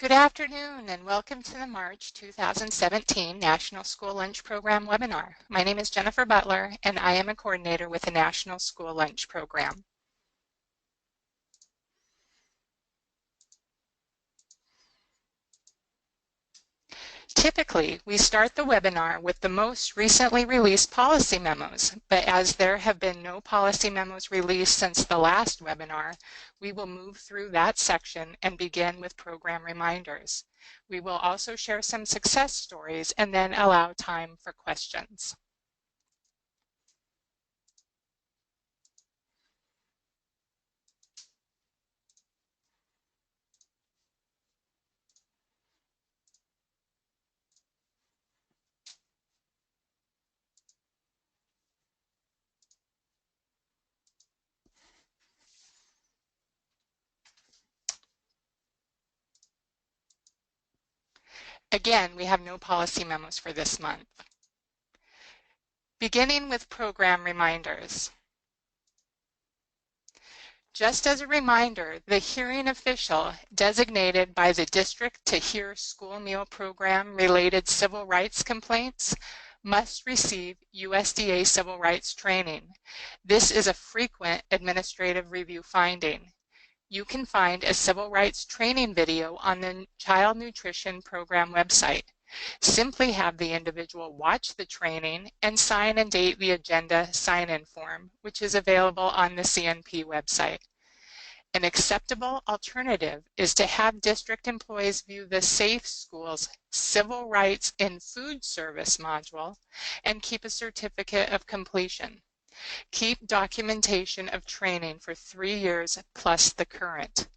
Good afternoon and welcome to the March 2017 National School Lunch Program webinar. My name is Jennifer Butler and I am a coordinator with the National School Lunch Program. Typically, we start the webinar with the most recently released policy memos, but as there have been no policy memos released since the last webinar, we will move through that section and begin with program reminders. We will also share some success stories and then allow time for questions. Again, we have no policy memos for this month. Beginning with program reminders. Just as a reminder, the hearing official designated by the district to hear school meal program related civil rights complaints must receive USDA civil rights training. This is a frequent administrative review finding. You can find a civil rights training video on the Child Nutrition Program website. Simply have the individual watch the training and sign and date the agenda sign-in form, which is available on the CNP website. An acceptable alternative is to have district employees view the Safe Schools Civil Rights in Food Service module and keep a certificate of completion. Keep documentation of training for 3 years plus the current.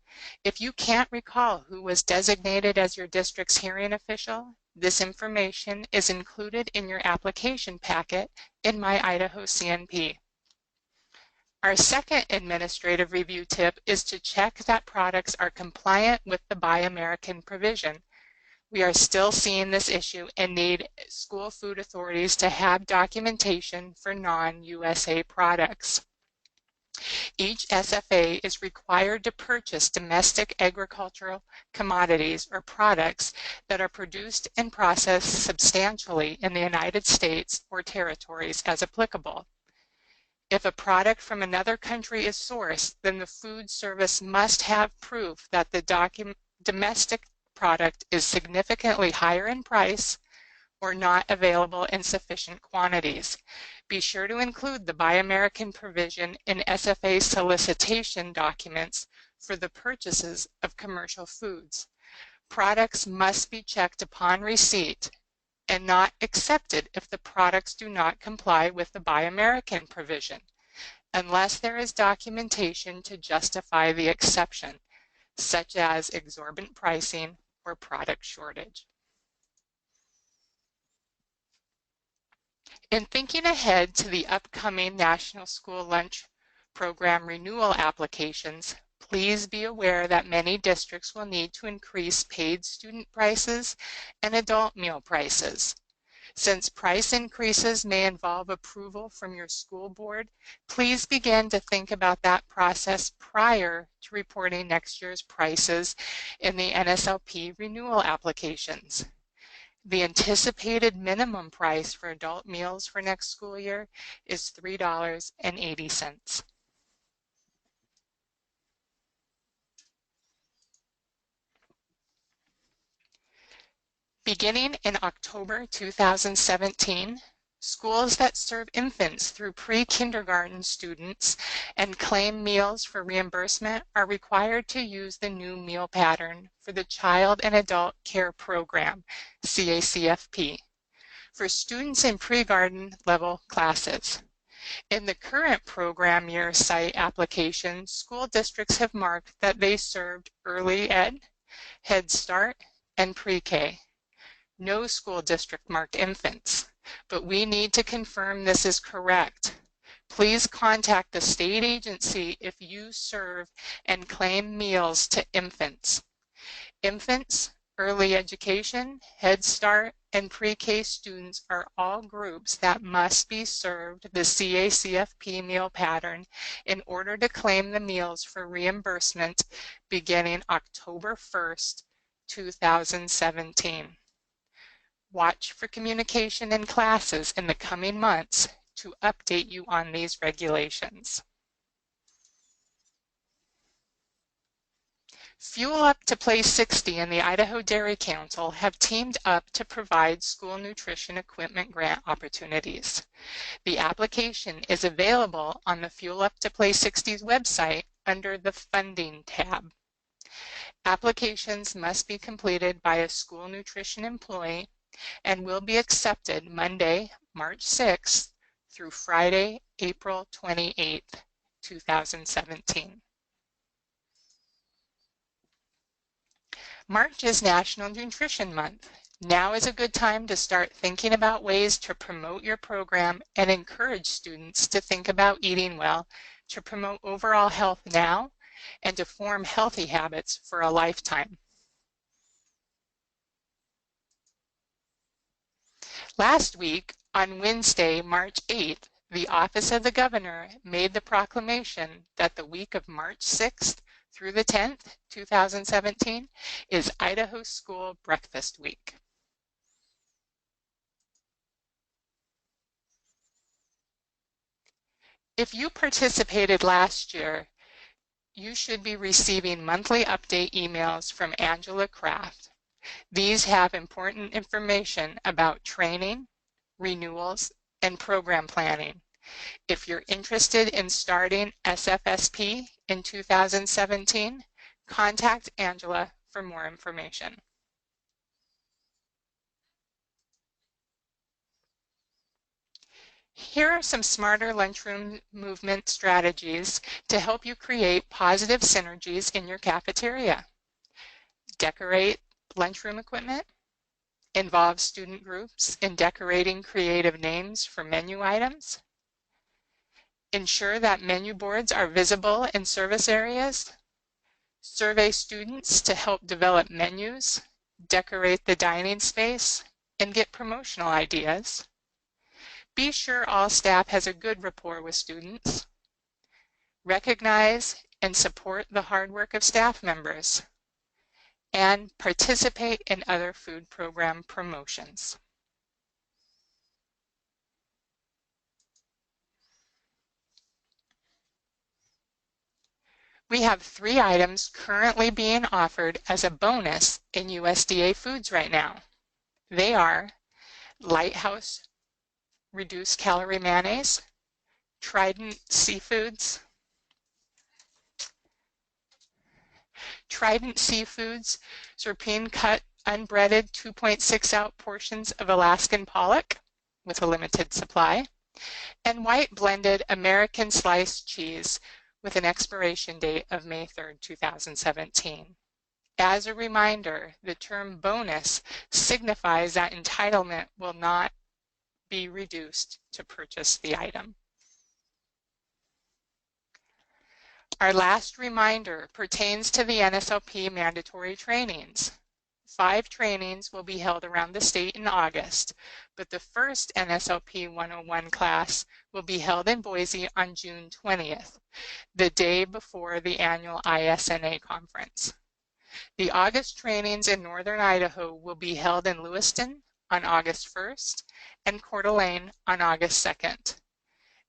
If you can't recall who was designated as your district's hearing official, this information is included in your application packet in My Idaho CNP. Our second administrative review tip is to check that products are compliant with the Buy American provision. We are still seeing this issue and need school food authorities to have documentation for non-USA products. Each SFA is required to purchase domestic agricultural commodities or products that are produced and processed substantially in the United States or territories as applicable. If a product from another country is sourced, then the food service must have proof that the domestic product is significantly higher in price or not available in sufficient quantities. Be sure to include the Buy American provision in SFA solicitation documents for the purchases of commercial foods. Products must be checked upon receipt and not accepted if the products do not comply with the Buy American provision, unless there is documentation to justify the exception, such as exorbitant pricing or product shortage. In thinking ahead to the upcoming National School Lunch Program renewal applications, please be aware that many districts will need to increase paid student prices and adult meal prices. Since price increases may involve approval from your school board, please begin to think about that process prior to reporting next year's prices in the NSLP renewal applications. The anticipated minimum price for adult meals for next school year is $3.80. Beginning in October 2017, schools that serve infants through pre-kindergarten students and claim meals for reimbursement are required to use the new meal pattern for the Child and Adult Care Program, CACFP, for students in pre-garden level classes. In the current program year site application, school districts have marked that they served early ed, Head Start, and pre-K. No school district marked infants, but we need to confirm this is correct. Please contact the state agency if you serve and claim meals to infants. Infants, early education, Head Start, and pre-K students are all groups that must be served the CACFP meal pattern in order to claim the meals for reimbursement beginning October 1st, 2017. Watch for communication in classes in the coming months to update you on these regulations. Fuel Up to Play 60 and the Idaho Dairy Council have teamed up to provide school nutrition equipment grant opportunities. The application is available on the Fuel Up to Play 60's website under the Funding tab. Applications must be completed by a school nutrition employee and will be accepted Monday, March 6th through Friday, April 28th, 2017. March is National Nutrition Month. Now is a good time to start thinking about ways to promote your program and encourage students to think about eating well to promote overall health now and to form healthy habits for a lifetime. Last week, on Wednesday, March 8th, the Office of the Governor made the proclamation that the week of March 6th through the 10th, 2017, is Idaho School Breakfast Week. If you participated last year, you should be receiving monthly update emails from Angela Kraft. These have important information about training, renewals, and program planning. If you're interested in starting SFSP in 2017, contact Angela for more information. Here are some smarter lunchroom movement strategies to help you create positive synergies in your cafeteria. Decorate lunchroom equipment. Involve student groups in decorating creative names for menu items. Ensure that menu boards are visible in service areas. Survey students to help develop menus, decorate the dining space, and get promotional ideas. Be sure all staff has a good rapport with students. Recognize and support the hard work of staff members. And participate in other food program promotions. We have 3 items currently being offered as a bonus in USDA foods right now. They are Lighthouse Reduced Calorie Mayonnaise, Trident Seafoods, Serpene cut unbreaded 2.6-ounce portions of Alaskan pollock with a limited supply, and white blended American sliced cheese with an expiration date of May 3rd, 2017. As a reminder, the term bonus signifies that entitlement will not be reduced to purchase the item. Our last reminder pertains to the Nslp mandatory trainings. 5 trainings will be held around the state in August, but the first Nslp 101 class will be held in Boise on June 20th, the day before the annual ISNA conference. The August trainings in Northern Idaho will be held in Lewiston on August 1st and Coeur d'Alene on August 2nd.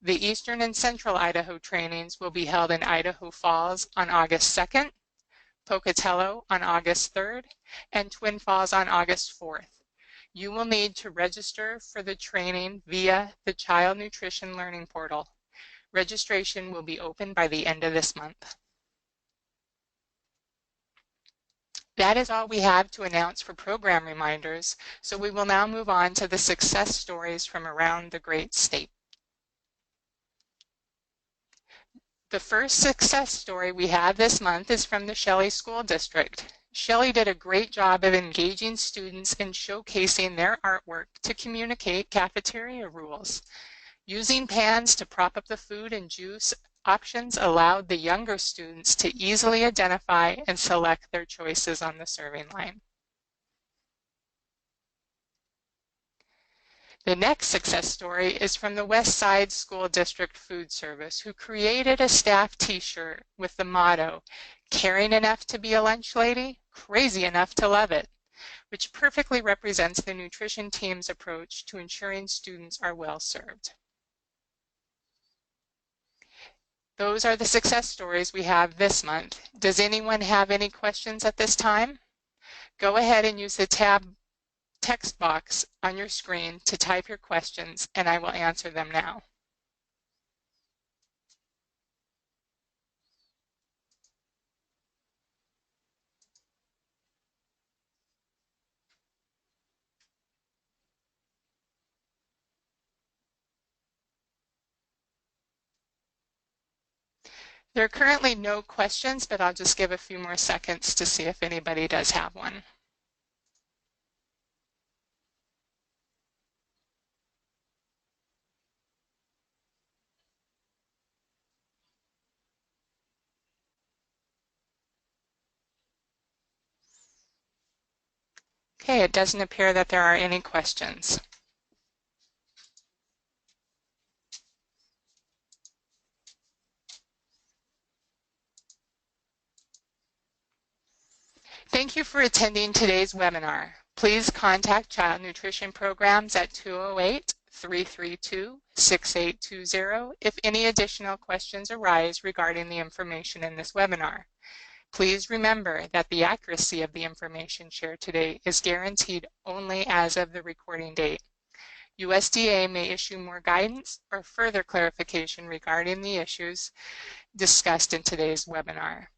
The Eastern and Central Idaho trainings will be held in Idaho Falls on August 2nd, Pocatello on August 3rd, and Twin Falls on August 4th. You will need to register for the training via the Child Nutrition Learning Portal. Registration will be open by the end of this month. That is all we have to announce for program reminders, so we will now move on to the success stories from around the great state. The first success story we have this month is from the Shelley School District. Shelley did a great job of engaging students in showcasing their artwork to communicate cafeteria rules. Using pans to prop up the food and juice options allowed the younger students to easily identify and select their choices on the serving line. The next success story is from the West Side School District Food Service, who created a staff t-shirt with the motto, "Caring enough to be a lunch lady, crazy enough to love it," which perfectly represents the nutrition team's approach to ensuring students are well served. Those are the success stories we have this month. Does anyone have any questions at this time? Go ahead and use the tab text box on your screen to type your questions, and I will answer them now. There are currently no questions, but I'll just give a few more seconds to see if anybody does have one. Okay, it doesn't appear that there are any questions. Thank you for attending today's webinar. Please contact Child Nutrition Programs at 208-332-6820 if any additional questions arise regarding the information in this webinar. Please remember that the accuracy of the information shared today is guaranteed only as of the recording date. USDA may issue more guidance or further clarification regarding the issues discussed in today's webinar.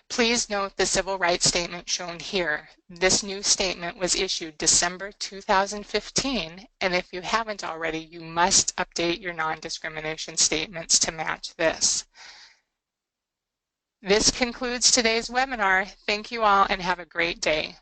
Please note the civil rights statement shown here. This new statement was issued December 2015, and if you haven't already, you must update your non-discrimination statements to match this. This concludes today's webinar. Thank you all and have a great day.